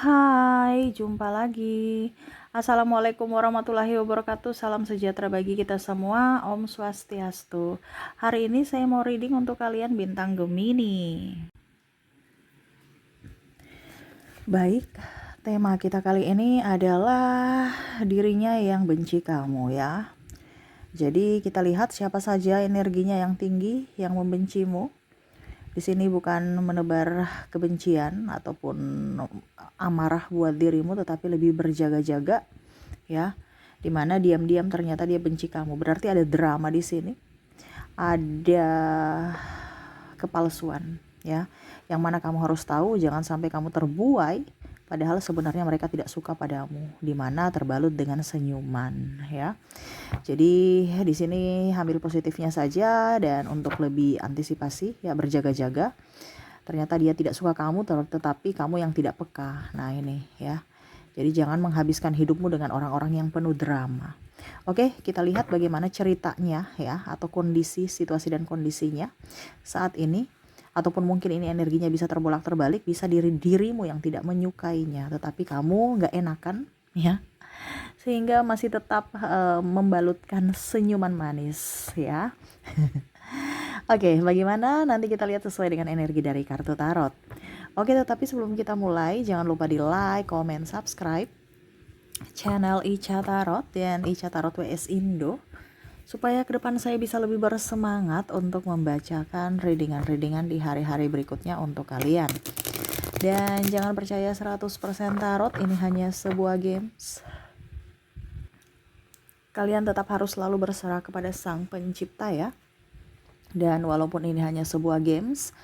Hai, jumpa lagi. Assalamualaikum warahmatullahi wabarakatuh. Salam sejahtera bagi kita semua. Om Swastiastu. Hari ini saya mau reading untuk kalian bintang Gemini. Baik, tema kita kali ini adalah dirinya yang benci kamu ya. Jadi kita lihat siapa saja energinya yang tinggi, yang membencimu. Di sini bukan menebar kebencian ataupun amarah buat dirimu, tetapi lebih berjaga-jaga ya. Dimana diam-diam ternyata dia benci kamu. Berarti ada drama di sini. Ada kepalsuan ya. Yang mana kamu harus tahu, jangan sampai kamu terbuai padahal sebenarnya mereka tidak suka padamu, dimana terbalut dengan senyuman ya. Jadi di sini ambil positifnya saja, dan untuk lebih antisipasi ya berjaga-jaga. Ternyata dia tidak suka kamu, tetapi kamu yang tidak peka. Nah ini ya. Jadi jangan menghabiskan hidupmu dengan orang-orang yang penuh drama. Oke, kita lihat bagaimana ceritanya ya, atau kondisi, situasi dan kondisinya saat ini. Ataupun mungkin ini energinya bisa terbolak-terbalik, bisa dirimu yang tidak menyukainya, tetapi kamu nggak enakan ya, sehingga masih tetap membalutkan senyuman manis ya. Oke, bagaimana? Nanti kita lihat sesuai dengan energi dari kartu tarot. Oke, tetapi sebelum kita mulai, jangan lupa di like, comment, subscribe channel Ica Tarot dan Ica Tarot WS Indo, supaya ke depan saya bisa lebih bersemangat untuk membacakan readingan-readingan di hari-hari berikutnya untuk kalian. Dan jangan percaya 100% tarot, ini hanya sebuah games. Kalian tetap harus selalu berserah kepada Sang Pencipta ya. Dan walaupun ini hanya sebuah games,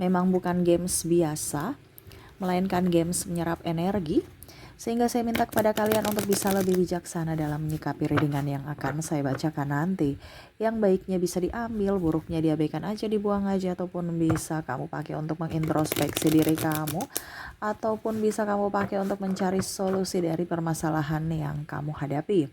memang bukan games biasa, melainkan games menyerap energi. Sehingga saya minta kepada kalian untuk bisa lebih bijaksana dalam menyikapi readingan yang akan saya bacakan nanti. Yang baiknya bisa diambil, buruknya diabaikan aja, dibuang aja, ataupun bisa kamu pakai untuk mengintrospeksi diri kamu, ataupun bisa kamu pakai untuk mencari solusi dari permasalahan yang kamu hadapi.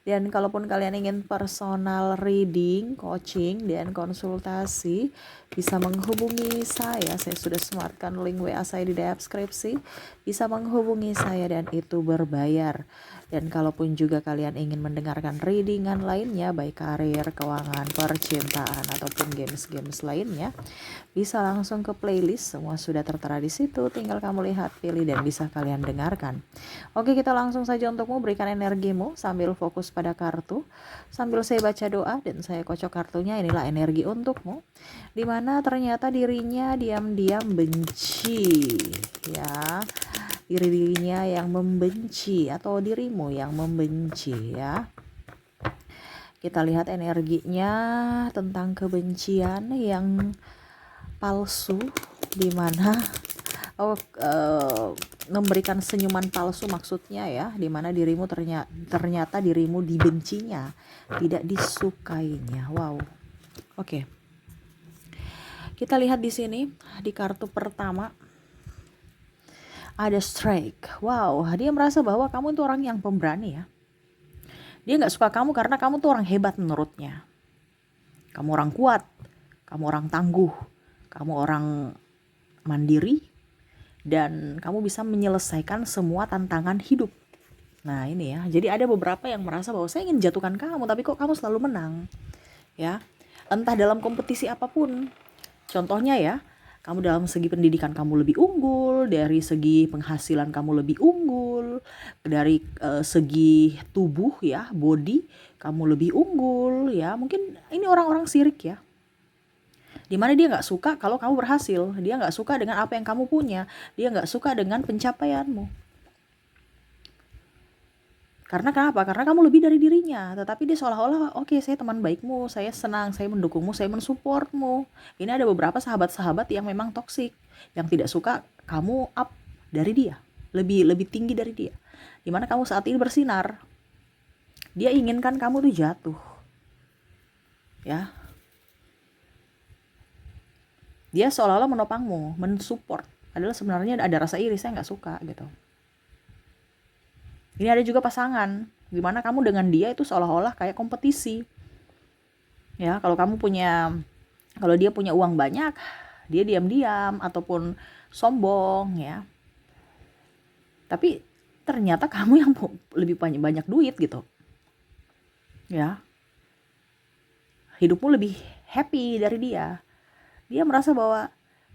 Dan kalaupun kalian ingin personal reading, coaching, dan konsultasi, bisa menghubungi saya. Saya sudah sematkan link WA saya di deskripsi. Bisa menghubungi saya dan itu berbayar. Dan kalaupun juga kalian ingin mendengarkan readingan lainnya, baik karir, keuangan, percintaan, ataupun games-games lainnya, bisa langsung ke playlist. Semua sudah tertera di situ. Tinggal kamu lihat, pilih, dan bisa kalian dengarkan. Oke, kita langsung saja untukmu, berikan energimu sambil fokus pada kartu, sambil saya baca doa dan saya kocok kartunya. Inilah energi untukmu, dimana ternyata dirinya diam-diam benci ya, dirinya yang membenci atau dirimu yang membenci ya. Kita lihat energinya tentang kebencian yang palsu, dimana memberikan senyuman palsu maksudnya ya, dimana dirimu ternyata dirimu dibencinya, tidak disukainya. Wow. Oke. Kita lihat di sini di kartu pertama ada strike. Wow, dia merasa bahwa kamu itu orang yang pemberani ya. Dia nggak suka kamu karena kamu tuh orang hebat menurutnya. Kamu orang kuat, kamu orang tangguh, kamu orang mandiri, dan kamu bisa menyelesaikan semua tantangan hidup. Nah ini ya, jadi ada beberapa yang merasa bahwa saya ingin jatuhkan kamu, tapi kok kamu selalu menang ya. Entah dalam kompetisi apapun. Contohnya ya, kamu dalam segi pendidikan kamu lebih unggul, dari segi penghasilan kamu lebih unggul, dari segi tubuh ya, body kamu lebih unggul ya. Mungkin ini orang-orang sirik ya, dimana dia nggak suka kalau kamu berhasil, dia nggak suka dengan apa yang kamu punya, dia nggak suka dengan pencapaianmu. Karena kenapa? Karena kamu lebih dari dirinya, tetapi dia seolah-olah oke, saya teman baikmu, saya senang, saya mendukungmu, saya mensupportmu. Ini ada beberapa sahabat-sahabat yang memang toksik, yang tidak suka kamu up dari dia, lebih tinggi dari dia. Dimana kamu saat ini bersinar, dia inginkan kamu tuh jatuh ya. Dia seolah-olah menopangmu, mensupport, padahal sebenarnya ada rasa iri, saya nggak suka gitu. Ini ada juga pasangan, gimana kamu dengan dia itu seolah-olah kayak kompetisi ya. Kalau dia punya uang banyak, dia diam-diam ataupun sombong ya. Tapi ternyata kamu yang lebih banyak duit gitu. Ya. Hidupmu lebih happy dari dia. Dia merasa bahwa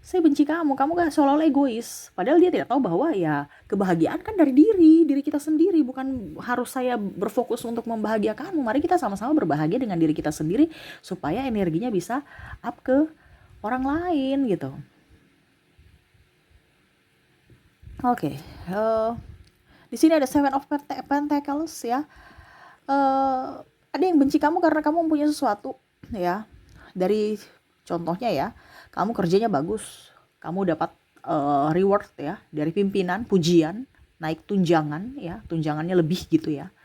saya benci kamu kan seolah-olah egois. Padahal dia tidak tahu bahwa ya kebahagiaan kan dari diri kita sendiri. Bukan harus saya berfokus untuk membahagiakanmu. Mari kita sama-sama berbahagia dengan diri kita sendiri supaya energinya bisa up ke orang lain gitu. Oke, di sini ada Seven of Pentacles ya. Ada yang benci kamu karena kamu mempunyai sesuatu ya. Dari contohnya ya, kamu kerjanya bagus, kamu dapat reward ya dari pimpinan, pujian, naik tunjangan ya, tunjangannya lebih gitu ya.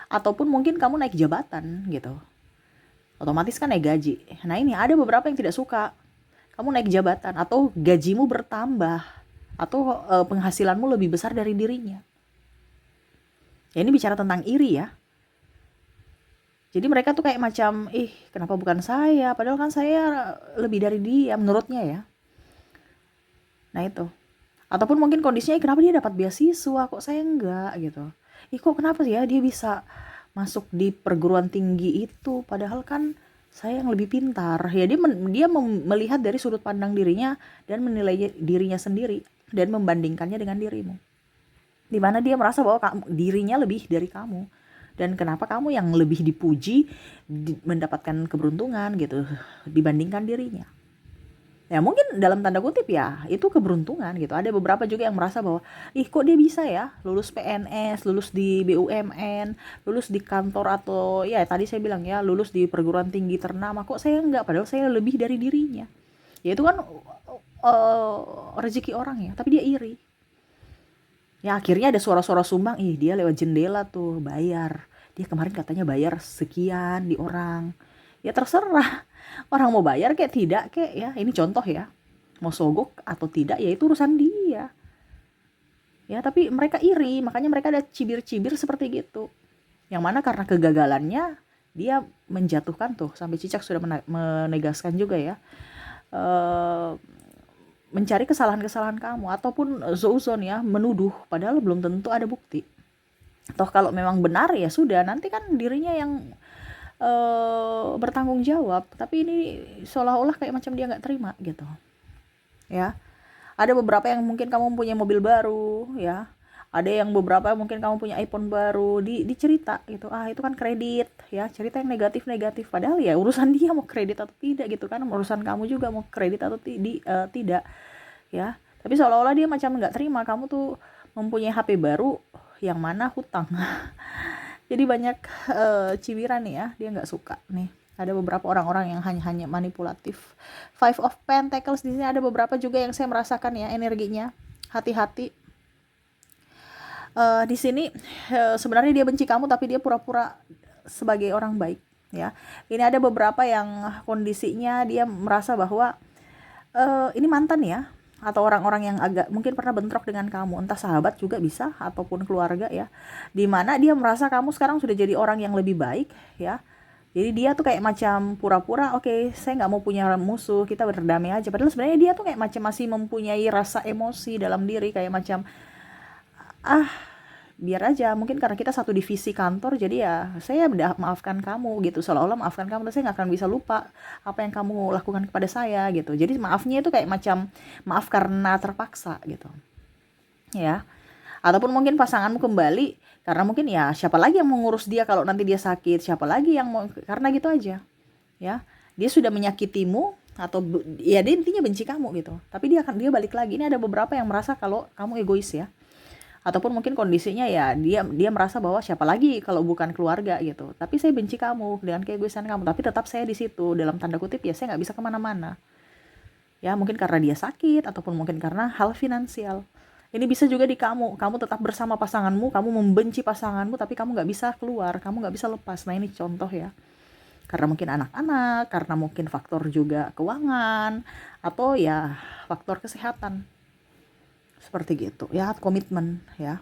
Ataupun mungkin kamu naik jabatan gitu. Otomatis kan naik gaji. Nah ini ada beberapa yang tidak suka. Kamu naik jabatan atau gajimu bertambah atau penghasilanmu lebih besar dari dirinya. Ya ini bicara tentang iri ya. Jadi mereka tuh kayak macam, kenapa bukan saya? Padahal kan saya lebih dari dia menurutnya ya. Nah itu. Ataupun mungkin kondisinya, kenapa dia dapat beasiswa, kok saya enggak gitu. Kok kenapa sih ya dia bisa masuk di perguruan tinggi itu? Padahal kan saya yang lebih pintar. Ya dia melihat dari sudut pandang dirinya dan menilai dirinya sendiri dan membandingkannya dengan dirimu. Di mana dia merasa bahwa dirinya lebih dari kamu. Dan kenapa kamu yang lebih dipuji, mendapatkan keberuntungan gitu dibandingkan dirinya. Ya mungkin dalam tanda kutip ya itu keberuntungan gitu. Ada beberapa juga yang merasa bahwa kok dia bisa ya lulus PNS, lulus di BUMN, lulus di kantor atau ya tadi saya bilang ya lulus di perguruan tinggi ternama, kok saya enggak, padahal saya lebih dari dirinya. Ya itu kan rezeki orang ya, tapi dia iri. Ya akhirnya ada suara-suara sumbang, dia lewat jendela tuh bayar. Dia kemarin katanya bayar sekian di orang. Ya terserah. Orang mau bayar kayak tidak kayak ya. Ini contoh ya. Mau sogok atau tidak ya itu urusan dia. Ya tapi mereka iri, makanya mereka ada cibir-cibir seperti gitu. Yang mana karena kegagalannya dia menjatuhkan tuh, sampai Cicak sudah menegaskan juga ya. Mencari kesalahan-kesalahan kamu ataupun zuzon ya, menuduh padahal belum tentu ada bukti. Toh kalau memang benar ya sudah, nanti kan dirinya yang bertanggung jawab. Tapi ini seolah-olah kayak macam dia nggak terima gitu ya. Ada beberapa yang mungkin kamu punya mobil baru ya, ada yang beberapa mungkin kamu punya iPhone baru, dicerita gitu, itu kan kredit ya, cerita yang negatif-negatif, padahal ya urusan dia mau kredit atau tidak gitu kan, urusan kamu juga mau kredit atau tidak ya. Tapi seolah-olah dia macam nggak terima kamu tuh mempunyai HP baru yang mana hutang. Jadi banyak cibiran nih ya, dia nggak suka nih. Ada beberapa orang-orang yang hanya manipulatif. Five of Pentacles di sini ada beberapa juga yang saya merasakan ya energinya. Hati-hati. Di sini sebenarnya dia benci kamu tapi dia pura-pura sebagai orang baik ya. Ini ada beberapa yang kondisinya dia merasa bahwa ini mantan ya, atau orang-orang yang agak mungkin pernah bentrok dengan kamu, entah sahabat juga bisa ataupun keluarga ya, dimana dia merasa kamu sekarang sudah jadi orang yang lebih baik ya. Jadi dia tuh kayak macam pura-pura, oke, saya nggak mau punya musuh, kita berdamai aja. Padahal sebenarnya dia tuh kayak macam masih mempunyai rasa emosi dalam diri, kayak macam biar aja, mungkin karena kita satu divisi kantor jadi ya saya udah maafkan kamu gitu, seolah-olah maafkan kamu, tapi saya nggak akan bisa lupa apa yang kamu lakukan kepada saya gitu. Jadi maafnya itu kayak macam maaf karena terpaksa gitu ya. Ataupun mungkin pasanganmu kembali karena mungkin ya siapa lagi yang mau ngurus dia kalau nanti dia sakit, siapa lagi yang mau, karena gitu aja ya. Dia sudah menyakitimu atau ya dia intinya benci kamu gitu, tapi dia balik lagi. Ini ada beberapa yang merasa kalau kamu egois ya. Ataupun mungkin kondisinya ya dia merasa bahwa siapa lagi kalau bukan keluarga gitu, tapi saya benci kamu dengan keegoisan kamu, tapi tetap saya di situ dalam tanda kutip ya, saya nggak bisa kemana-mana ya. Mungkin karena dia sakit ataupun mungkin karena hal finansial. Ini bisa juga di kamu tetap bersama pasanganmu, kamu membenci pasanganmu tapi kamu nggak bisa keluar, kamu nggak bisa lepas. Nah ini contoh ya, karena mungkin anak-anak, karena mungkin faktor juga keuangan atau ya faktor kesehatan. Seperti gitu ya, komitmen ya,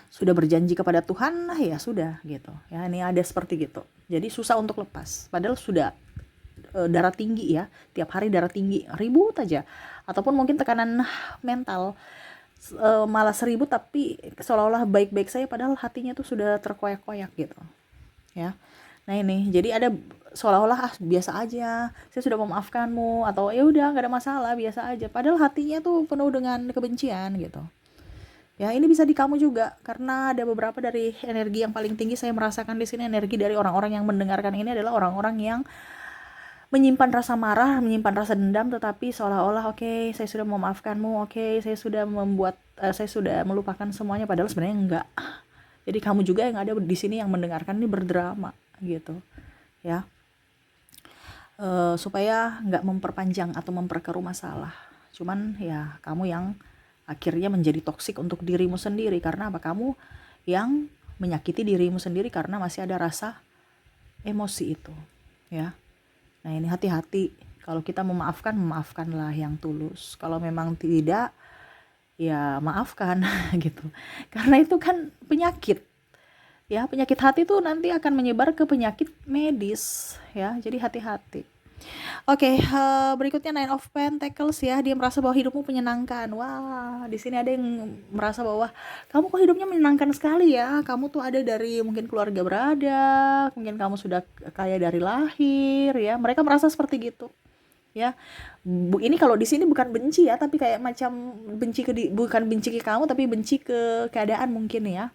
sudah berjanji kepada Tuhan ya sudah gitu ya. Ini ada seperti gitu, jadi susah untuk lepas padahal sudah darah tinggi ya, tiap hari darah tinggi, ribut aja. Ataupun mungkin tekanan mental, malah seribut tapi seolah-olah baik-baik saja padahal hatinya tuh sudah terkoyak-koyak gitu ya. Nah ini jadi ada seolah-olah biasa aja, saya sudah memaafkanmu, atau ya udah nggak ada masalah biasa aja, padahal hatinya tuh penuh dengan kebencian gitu ya. Ini bisa di kamu juga karena ada beberapa dari energi yang paling tinggi saya merasakan di sini. Energi dari orang-orang yang mendengarkan ini adalah orang-orang yang menyimpan rasa marah, menyimpan rasa dendam, tetapi seolah-olah oke, saya sudah memaafkanmu, oke, saya sudah melupakan semuanya, padahal sebenarnya enggak. Jadi kamu juga yang ada di sini yang mendengarkan ini berdrama gitu ya. Supaya nggak memperpanjang atau memperkeruh masalah. Cuman ya kamu yang akhirnya menjadi toksik untuk dirimu sendiri. Karena apa? Kamu yang menyakiti dirimu sendiri karena masih ada rasa emosi itu ya. Nah ini hati-hati, kalau kita memaafkan, maafkanlah yang tulus. Kalau memang tidak, ya maafkan gitu. Karena itu kan penyakit. Ya, penyakit hati tuh nanti akan menyebar ke penyakit medis ya. Jadi hati-hati. Oke, berikutnya Nine of Pentacles ya. Dia merasa bahwa hidupmu menyenangkan. Wah, di sini ada yang merasa bahwa kamu kok hidupnya menyenangkan sekali ya. Kamu tuh ada dari mungkin keluarga berada, mungkin kamu sudah kaya dari lahir ya. Mereka merasa seperti gitu ya. Ini kalau di sini bukan benci ya, tapi kayak macam bukan benci ke kamu, tapi benci ke keadaan mungkin ya.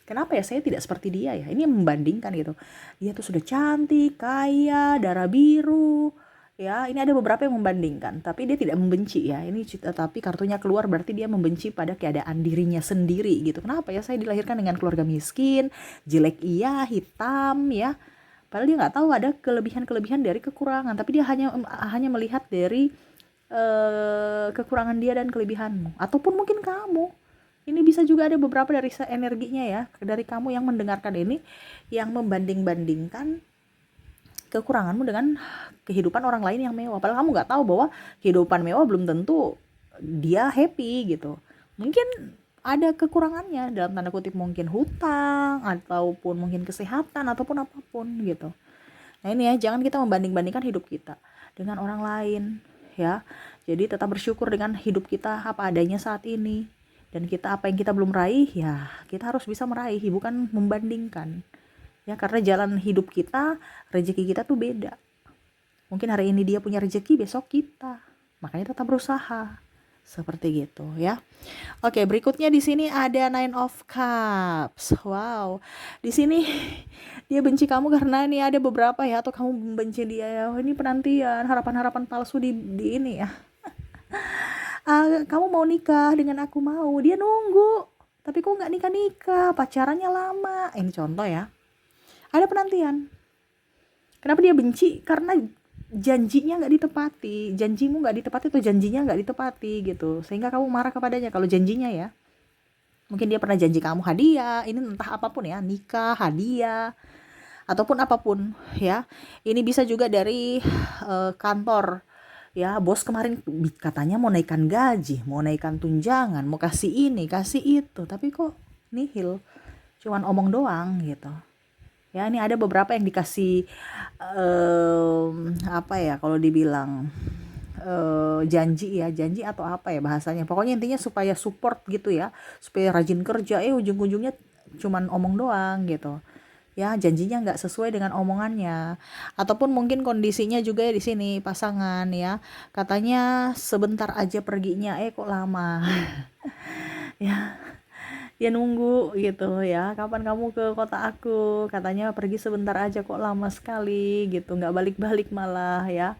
Kenapa ya saya tidak seperti dia ya? Ini membandingkan gitu. Dia tuh sudah cantik, kaya, darah biru. Ya, ini ada beberapa yang membandingkan, tapi dia tidak membenci ya. Ini tapi kartunya keluar berarti dia membenci pada keadaan dirinya sendiri gitu. Kenapa ya saya dilahirkan dengan keluarga miskin, jelek iya, hitam ya. Padahal dia nggak tahu ada kelebihan-kelebihan dari kekurangan, tapi dia hanya melihat dari kekurangan dia dan kelebihanmu. Ataupun mungkin kamu. Ini bisa juga ada beberapa dari energinya ya, dari kamu yang mendengarkan ini, yang membanding-bandingkan kekuranganmu dengan kehidupan orang lain yang mewah. Padahal kamu nggak tahu bahwa kehidupan mewah belum tentu dia happy gitu. Mungkin ada kekurangannya, dalam tanda kutip mungkin hutang, ataupun mungkin kesehatan, ataupun apapun gitu. Nah ini ya, jangan kita membanding-bandingkan hidup kita dengan orang lain ya. Jadi tetap bersyukur dengan hidup kita apa adanya saat ini. Dan kita apa yang kita belum raih ya kita harus bisa meraih, bukan membandingkan ya. Karena jalan hidup kita, rezeki kita tuh beda. Mungkin hari ini dia punya rezeki, besok kita. Makanya tetap berusaha seperti gitu ya. Oke, berikutnya di sini ada Nine of Cups. Wow, di sini dia benci kamu karena ini ada beberapa ya, atau kamu membenci dia ya. Oh, ini penantian, harapan-harapan palsu di ini ya. Kamu mau nikah dengan aku, mau, dia nunggu tapi kok nggak nikah, pacarannya lama. Ini contoh ya, ada penantian. Kenapa dia benci? Karena janjinya nggak ditepati, janjimu nggak ditepati atau janjinya nggak ditepati gitu, sehingga kamu marah kepadanya. Kalau janjinya ya, mungkin dia pernah janji kamu hadiah, ini entah apapun ya, nikah, hadiah, ataupun apapun ya. Ini bisa juga dari kantor ya. Bos kemarin katanya mau naikkan gaji, mau naikkan tunjangan, mau kasih ini, kasih itu, tapi kok nihil, cuman omong doang gitu ya. Ini ada beberapa yang dikasih apa ya kalau dibilang janji ya, janji atau apa ya bahasanya, pokoknya intinya supaya support gitu ya, supaya rajin kerja, ujung-ujungnya cuman omong doang gitu ya. Janjinya nggak sesuai dengan omongannya. Ataupun mungkin kondisinya juga ya di sini pasangan ya, katanya sebentar aja perginya, kok lama. Ya, dia nunggu gitu ya, kapan kamu ke kota aku, katanya pergi sebentar aja kok lama sekali gitu, nggak balik-balik malah ya.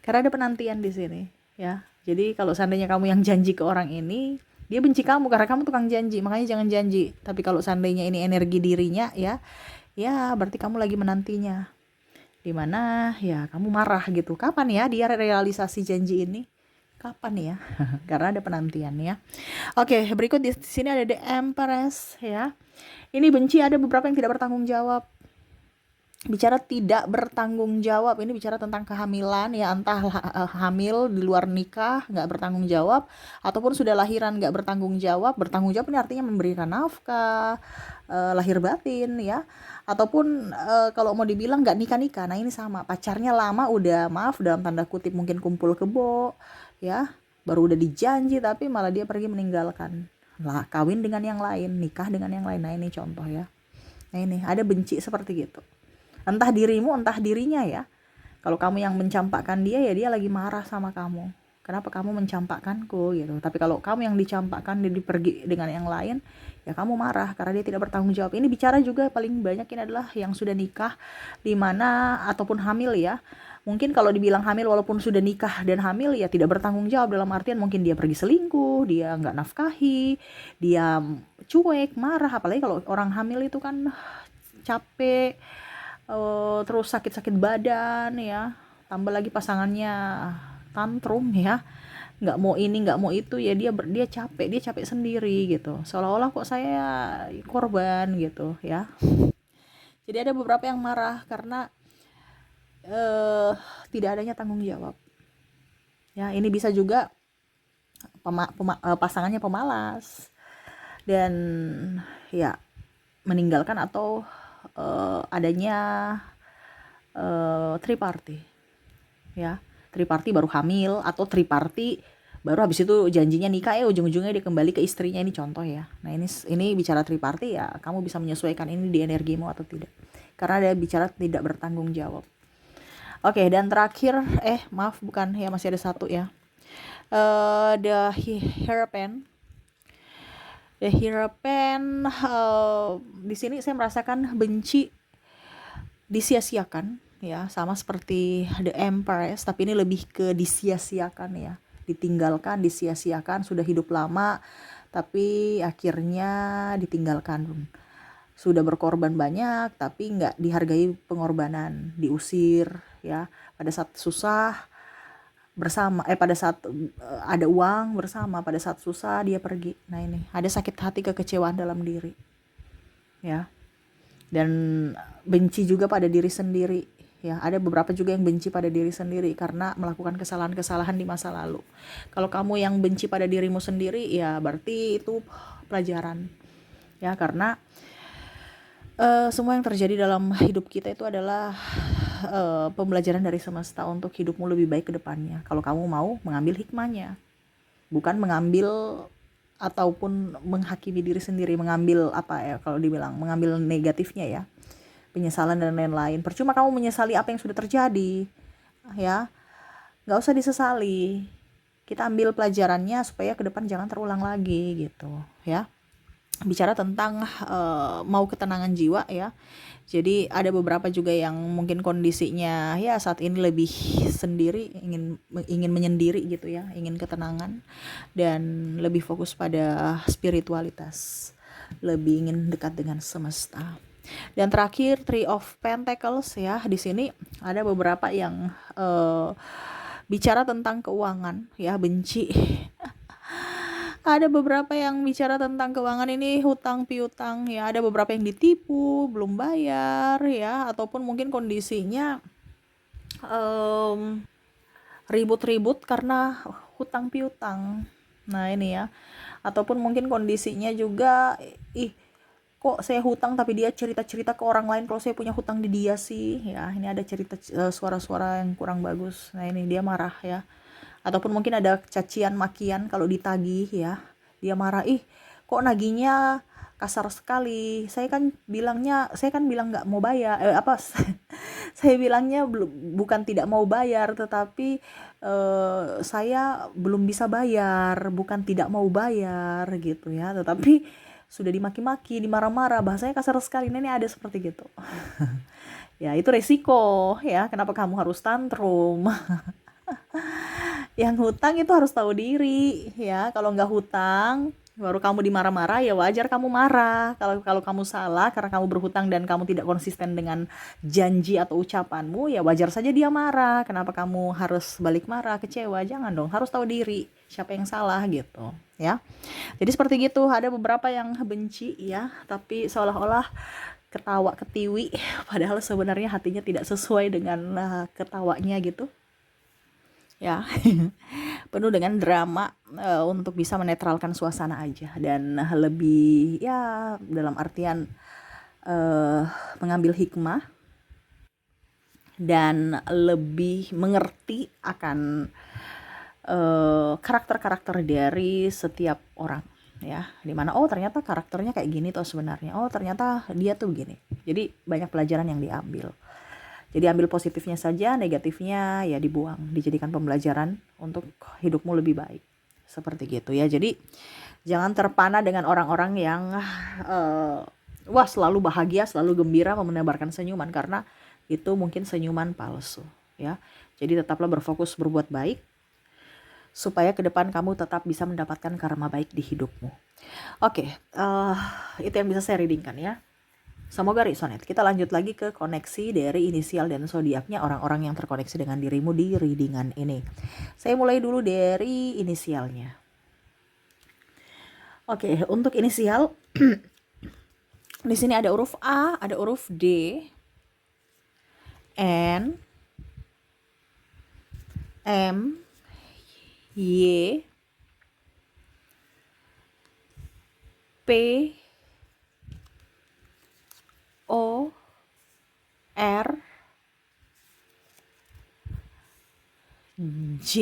Karena ada penantian di sini ya. Jadi kalau seandainya kamu yang janji ke orang ini, dia benci kamu karena kamu tukang janji, makanya jangan janji. Tapi kalau seandainya ini energi dirinya ya, ya berarti kamu lagi menantinya. Dimana ya kamu marah gitu. Kapan ya dia realisasi janji ini? Kapan ya? Karena ada penantian ya. Oke, berikut di sini ada The Empress ya. Ini benci, ada beberapa yang tidak bertanggung jawab. Bicara tidak bertanggung jawab, ini bicara tentang kehamilan ya, entah hamil di luar nikah nggak bertanggung jawab, ataupun sudah lahiran nggak bertanggung jawab. Bertanggung jawab ini artinya memberikan nafkah, lahir batin ya, ataupun kalau mau dibilang nggak nikah. Nah ini sama, pacarnya lama udah, maaf dalam tanda kutip mungkin kumpul kebo ya, baru udah dijanji tapi malah dia pergi meninggalkan, lah kawin dengan yang lain, nikah dengan yang lain. Nah ini contoh ya. Nah ini ada benci seperti gitu, entah dirimu entah dirinya ya. Kalau kamu yang mencampakkan dia, ya dia lagi marah sama kamu, kenapa kamu mencampakkanku gitu. Tapi kalau kamu yang dicampakkan, dia pergi dengan yang lain, ya kamu marah karena dia tidak bertanggung jawab. Ini bicara juga paling banyak ini adalah yang sudah nikah di mana ataupun hamil ya. Mungkin kalau dibilang hamil walaupun sudah nikah dan hamil, ya tidak bertanggung jawab dalam artian mungkin dia pergi selingkuh, dia nggak nafkahi, dia cuek, marah. Apalagi kalau orang hamil itu kan capek, terus sakit-sakit badan ya, tambah lagi pasangannya tantrum ya, nggak mau ini nggak mau itu, ya dia capek sendiri gitu, seolah-olah kok saya korban gitu ya. Jadi ada beberapa yang marah karena tidak adanya tanggung jawab ya. Ini bisa juga pasangannya pemalas dan ya meninggalkan, atau adanya triparty ya. Triparty baru hamil, atau triparty baru habis itu janjinya nikah, ujung-ujungnya dia kembali ke istrinya. Ini contoh ya. Nah ini bicara triparty ya, kamu bisa menyesuaikan ini di energimu atau tidak, karena ada bicara tidak bertanggung jawab. Oke, dan terakhir maaf bukan ya, masih ada satu ya. The Hierophant. The Hierophant, di sini saya merasakan benci disia-siakan ya, sama seperti The Empress, tapi ini lebih ke disia-siakan ya, ditinggalkan, disia-siakan, sudah hidup lama tapi akhirnya ditinggalkan, sudah berkorban banyak tapi nggak dihargai pengorbanan, diusir ya. Pada saat susah bersama, pada saat ada uang bersama, pada saat susah dia pergi. Nah ini ada sakit hati, kekecewaan dalam diri ya, dan benci juga pada diri sendiri ya. Ada beberapa juga yang benci pada diri sendiri karena melakukan kesalahan-kesalahan di masa lalu. Kalau kamu yang benci pada dirimu sendiri, ya berarti itu pelajaran ya, karena semua yang terjadi dalam hidup kita itu adalah pembelajaran dari semesta untuk hidupmu lebih baik ke depannya. Kalau kamu mau mengambil hikmahnya, bukan mengambil ataupun menghakimi diri sendiri, mengambil apa ya, kalau dibilang mengambil negatifnya ya, penyesalan dan lain-lain. Percuma kamu menyesali apa yang sudah terjadi ya, nggak usah disesali. Kita ambil pelajarannya supaya ke depan jangan terulang lagi gitu ya. Bicara tentang mau ketenangan jiwa ya. Jadi ada beberapa juga yang mungkin kondisinya ya saat ini lebih sendiri, ingin menyendiri gitu ya, ingin ketenangan dan lebih fokus pada spiritualitas, lebih ingin dekat dengan semesta. Dan terakhir Three of Pentacles ya. Di sini ada beberapa yang bicara tentang keuangan ya, benci. Ada beberapa yang bicara tentang keuangan, ini hutang piutang ya. Ada beberapa yang ditipu, belum bayar ya, ataupun mungkin kondisinya ribut-ribut karena hutang piutang. Nah ini ya, ataupun mungkin kondisinya juga kok saya hutang tapi dia cerita-cerita ke orang lain kalau saya punya hutang di dia sih ya. Ini ada cerita suara-suara yang kurang bagus. Nah ini dia marah ya. Ataupun mungkin ada cacian makian kalau ditagih ya, dia marah, kok nagihnya kasar sekali, saya kan bilang nggak mau bayar, saya bilangnya bukan tidak mau bayar, tetapi saya belum bisa bayar, bukan tidak mau bayar gitu ya, tetapi sudah dimaki-maki, dimarah-marah, bahasanya kasar sekali. Ini ada seperti gitu. Ya itu resiko ya, kenapa kamu harus tantrum. Yang hutang itu harus tahu diri ya. Kalau nggak hutang baru kamu dimarah-marah, ya wajar kamu marah. Kalau kamu salah karena kamu berhutang dan kamu tidak konsisten dengan janji atau ucapanmu, ya wajar saja dia marah. Kenapa kamu harus balik marah, kecewa? Jangan dong, harus tahu diri siapa yang salah gitu ya. Jadi seperti gitu, ada beberapa yang benci ya, tapi seolah-olah ketawa ketiwi padahal sebenarnya hatinya tidak sesuai dengan ketawanya gitu ya. Penuh dengan drama untuk bisa menetralkan suasana aja, dan lebih ya dalam artian mengambil hikmah dan lebih mengerti akan karakter-karakter dari setiap orang ya, dimana oh ternyata karakternya kayak gini tuh sebenarnya, oh ternyata dia tuh gini. Jadi banyak pelajaran yang diambil. Jadi ambil positifnya saja, negatifnya ya dibuang, dijadikan pembelajaran untuk hidupmu lebih baik. Seperti gitu ya. Jadi jangan terpana dengan orang-orang yang wah selalu bahagia, selalu gembira, menebarkan senyuman, karena itu mungkin senyuman palsu ya. Jadi tetaplah berfokus berbuat baik supaya ke depan kamu tetap bisa mendapatkan karma baik di hidupmu. Oke, itu yang bisa saya readingkan ya. Semoga resonate. Kita lanjut lagi ke koneksi dari inisial dan zodiaknya orang-orang yang terkoneksi dengan dirimu di readingan ini. Saya mulai dulu dari inisialnya. Oke, untuk inisial di sini ada huruf A, ada huruf D, N, M, Y, P, O, R, J,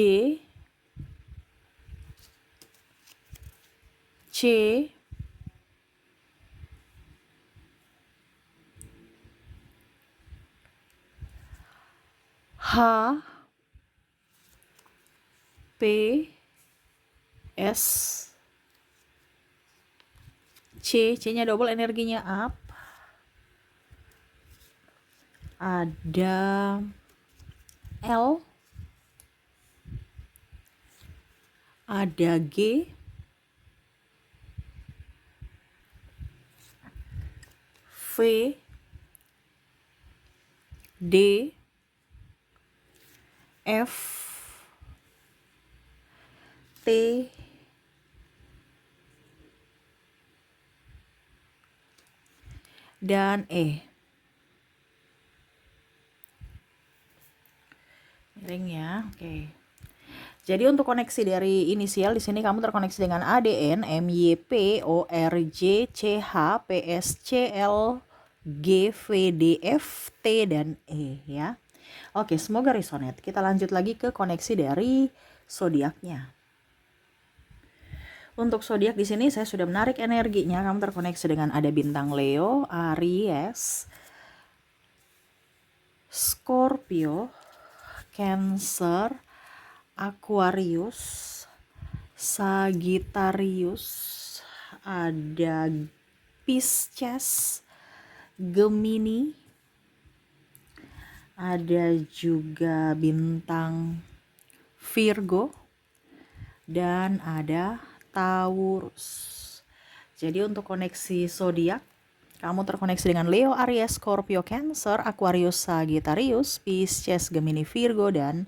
C, H, P, S, C-nya double, energinya up. Ada L, ada G, V, D, F, T, dan E. Miring ya, oke. Jadi untuk koneksi dari inisial di sini kamu terkoneksi dengan ADN, MYP, ORJ, CH, PSC, L, G, V, D, F, T, dan E ya. Oke, semoga resonate. Kita lanjut lagi ke koneksi dari zodiaknya. Untuk zodiak di sini saya sudah menarik energinya. Kamu terkoneksi dengan ada bintang Leo, Aries, Scorpio, Cancer, Aquarius, Sagittarius, ada Pisces, Gemini, ada juga bintang Virgo, dan ada Taurus. Jadi untuk koneksi zodiak, kamu terkoneksi dengan Leo, Aries, Scorpio, Cancer, Aquarius, Sagittarius, Pisces, Gemini, Virgo, dan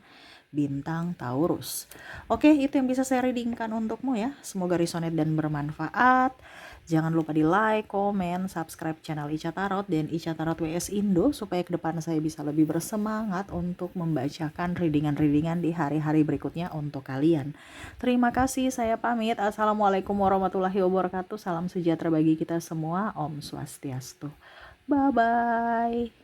bintang Taurus. Oke, itu yang bisa saya readingkan untukmu ya. Semoga resonate dan bermanfaat. Jangan lupa di like, komen, subscribe channel Ica Tarot dan Ica Tarot WS Indo supaya ke depan saya bisa lebih bersemangat untuk membacakan readingan-readingan di hari-hari berikutnya untuk kalian. Terima kasih, saya pamit. Assalamualaikum warahmatullahi wabarakatuh. Salam sejahtera bagi kita semua. Om Swastiastu. Bye-bye.